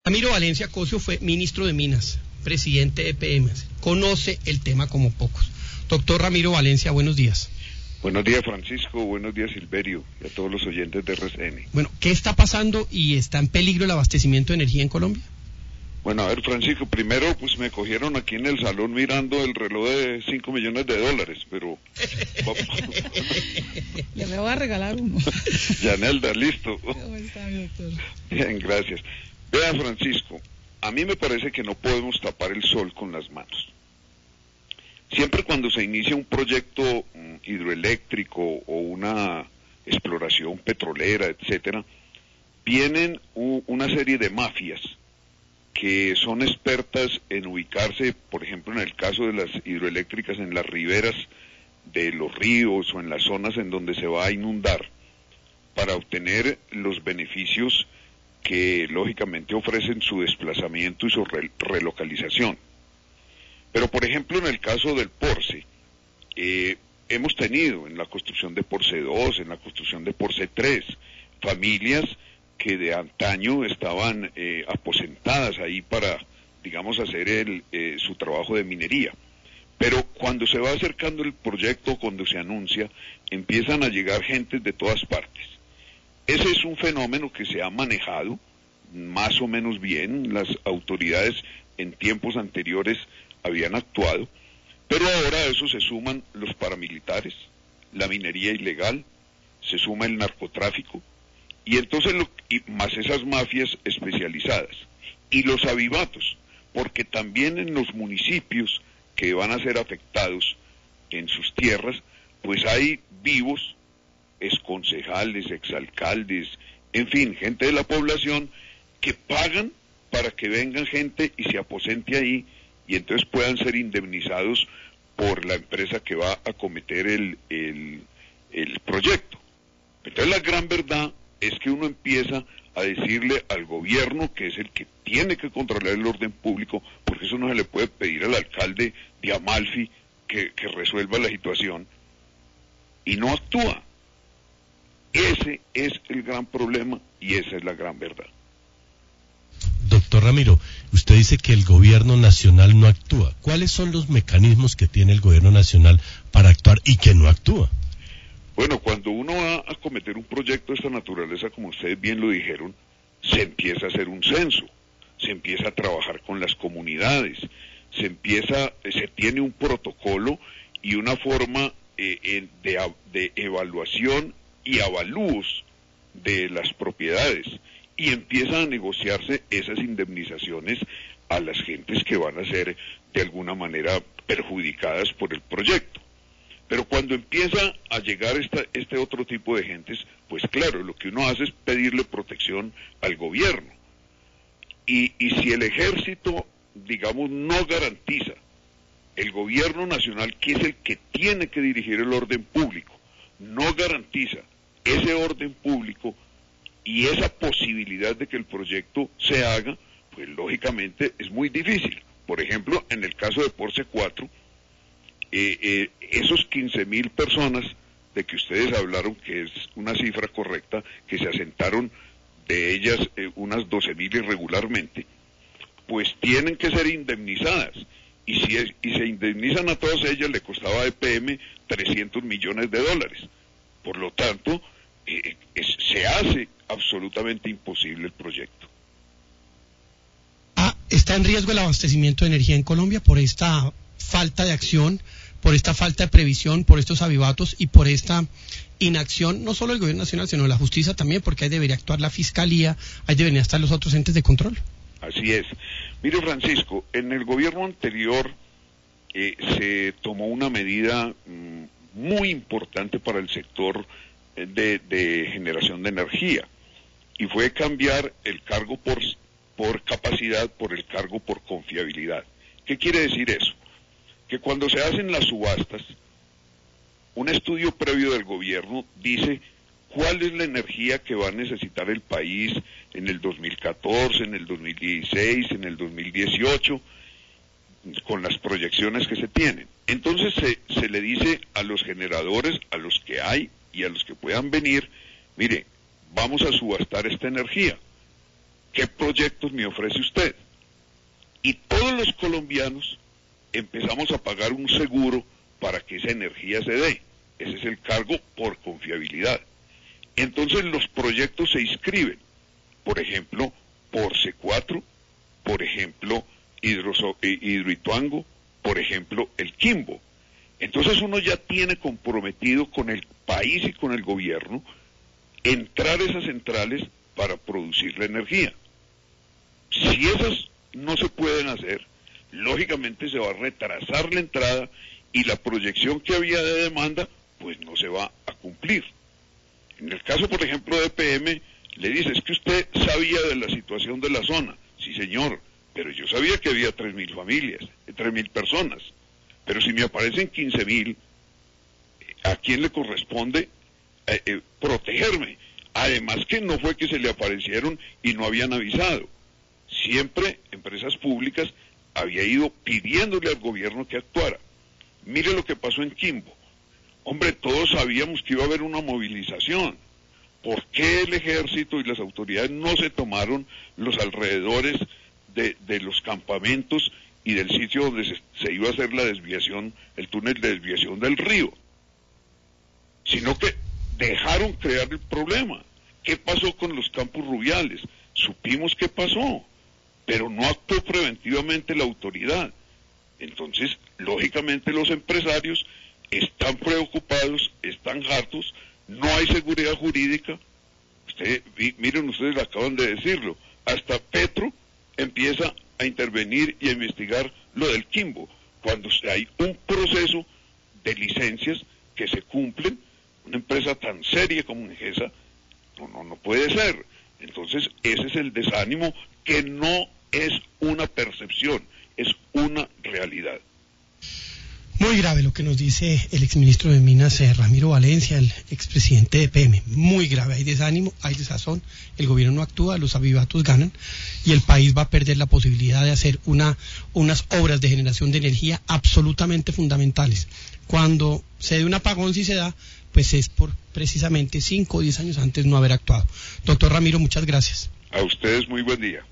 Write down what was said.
Ramiro Valencia Cosio fue ministro de Minas, presidente de EPM, conoce el tema como pocos. Doctor Ramiro Valencia, buenos días. Buenos días, Francisco, buenos días, Silverio, y a todos los oyentes de RCN. Bueno, ¿qué está pasando y está en peligro el abastecimiento de energía en Colombia? Bueno, a ver, Francisco, primero pues me cogieron aquí en el salón mirando el reloj de $5 millones, pero... Ya me voy a regalar uno. Yanelda, listo. ¿Cómo está, mi doctor? Bien, gracias. Vea, Francisco, a mí me parece que no podemos tapar el sol con las manos. Siempre cuando se inicia un proyecto hidroeléctrico o una exploración petrolera, etcétera, vienen una serie de mafias que son expertas en ubicarse, por ejemplo, en el caso de las hidroeléctricas, en las riberas de los ríos o en las zonas en donde se va a inundar, para obtener los beneficios que lógicamente ofrecen su desplazamiento y su relocalización. Pero, por ejemplo, en el caso del Porce, hemos tenido en la construcción de Porce 2, en la construcción de Porce 3, familias que de antaño estaban aposentadas ahí para, digamos, hacer su trabajo de minería. Pero cuando se va acercando el proyecto, cuando se anuncia, empiezan a llegar gentes de todas partes. Ese es un fenómeno que se ha manejado más o menos bien, las autoridades en tiempos anteriores habían actuado, pero ahora a eso se suman los paramilitares, la minería ilegal, se suma el narcotráfico, y entonces más esas mafias especializadas, y los avivatos, porque también en los municipios que van a ser afectados en sus tierras, pues hay vivos, exconcejales, exalcaldes, en fin, gente de la población que pagan para que vengan gente y se aposente ahí, y entonces puedan ser indemnizados por la empresa que va a acometer el proyecto. Entonces la gran verdad es que uno empieza a decirle al gobierno, que es el que tiene que controlar el orden público, porque eso no se le puede pedir al alcalde de Amalfi que resuelva la situación, y no actúa. Ese es el gran problema y esa es la gran verdad. Doctor Ramiro, usted dice que el gobierno nacional no actúa. ¿Cuáles son los mecanismos que tiene el gobierno nacional para actuar y que no actúa? Bueno, cuando uno va a cometer un proyecto de esta naturaleza, como ustedes bien lo dijeron, se empieza a hacer un censo, se empieza a trabajar con las comunidades, se tiene un protocolo y una forma de evaluación y avalúos de las propiedades, y empiezan a negociarse esas indemnizaciones a las gentes que van a ser de alguna manera perjudicadas por el proyecto. Pero cuando empieza a llegar este otro tipo de gentes, pues claro, lo que uno hace es pedirle protección al gobierno. Y si el ejército, digamos, no garantiza, el gobierno nacional, que es el que tiene que dirigir el orden público, no garantiza ese orden público y esa posibilidad de que el proyecto se haga, pues lógicamente es muy difícil. Por ejemplo, en el caso de Porce 4, esos 15.000 personas de que ustedes hablaron, que es una cifra correcta, que se asentaron, de ellas unas 12.000 irregularmente, pues tienen que ser indemnizadas. Y se indemnizan a todas ellas, le costaba a EPM $300 millones. Por lo tanto, se hace absolutamente imposible el proyecto. ¿Está en riesgo el abastecimiento de energía en Colombia por esta falta de acción, por esta falta de previsión, por estos avivatos y por esta inacción, no solo del gobierno nacional, sino de la justicia también, porque ahí debería actuar la fiscalía, ahí deberían estar los otros entes de control? Así es. Mire, Francisco, en el gobierno anterior se tomó una medida muy importante para el sector de generación de energía, y fue cambiar el cargo por capacidad por el cargo por confiabilidad. ¿Qué quiere decir eso? Que cuando se hacen las subastas, un estudio previo del gobierno dice cuál es la energía que va a necesitar el país en el 2014, en el 2016, en el 2018, con las proyecciones que se tienen. Entonces se le dice a los generadores, a los que hay y a los que puedan venir, mire, vamos a subastar esta energía. ¿qué proyectos me ofrece usted? Y todos los colombianos empezamos a pagar un seguro para que esa energía se dé. Ese es el cargo por confiabilidad. Entonces los proyectos se inscriben, por ejemplo, por C4, por ejemplo, Hidroituango, por ejemplo, el Quimbo. Entonces uno ya tiene comprometido con el país y con el gobierno entrar a esas centrales para producir la energía. Si esas no se pueden hacer, lógicamente se va a retrasar la entrada y la proyección que había de demanda pues no se va a cumplir. En el caso, por ejemplo, de EPM, le dice, es que usted sabía de la situación de la zona. Sí, señor, pero yo sabía que había 3.000 familias, 3.000 personas. Pero si me aparecen 15.000, ¿a quién le corresponde protegerme? Además que no fue que se le aparecieron y no habían avisado. Siempre Empresas Públicas había ido pidiéndole al gobierno que actuara. Mire lo que pasó en Quimbo. Hombre, todos sabíamos que iba a haber una movilización. ¿Por qué el ejército y las autoridades no se tomaron los alrededores de los campamentos y del sitio donde se iba a hacer la desviación, el túnel de desviación del río? Sino que dejaron crear el problema. ¿Qué pasó con los campos rubiales? Supimos qué pasó, pero no actuó preventivamente la autoridad. Entonces, lógicamente los empresarios están preocupados, están hartos, no hay seguridad jurídica. Miren, ustedes acaban de decirlo, hasta Petro empieza a intervenir y a investigar lo del Quimbo, cuando hay un proceso de licencias que se cumplen. Una empresa tan seria como Ingesa, no puede ser. Entonces, ese es el desánimo, que no es una percepción, es una realidad. Muy grave lo que nos dice el exministro de Minas, Ramiro Valencia, el expresidente de EPM. Muy grave, hay desánimo, hay desazón, el gobierno no actúa, los avivatos ganan y el país va a perder la posibilidad de hacer unas obras de generación de energía absolutamente fundamentales. Cuando se dé un apagón, si se da, pues es por precisamente 5 o 10 años antes no haber actuado. Doctor Ramiro, muchas gracias. A ustedes muy buen día.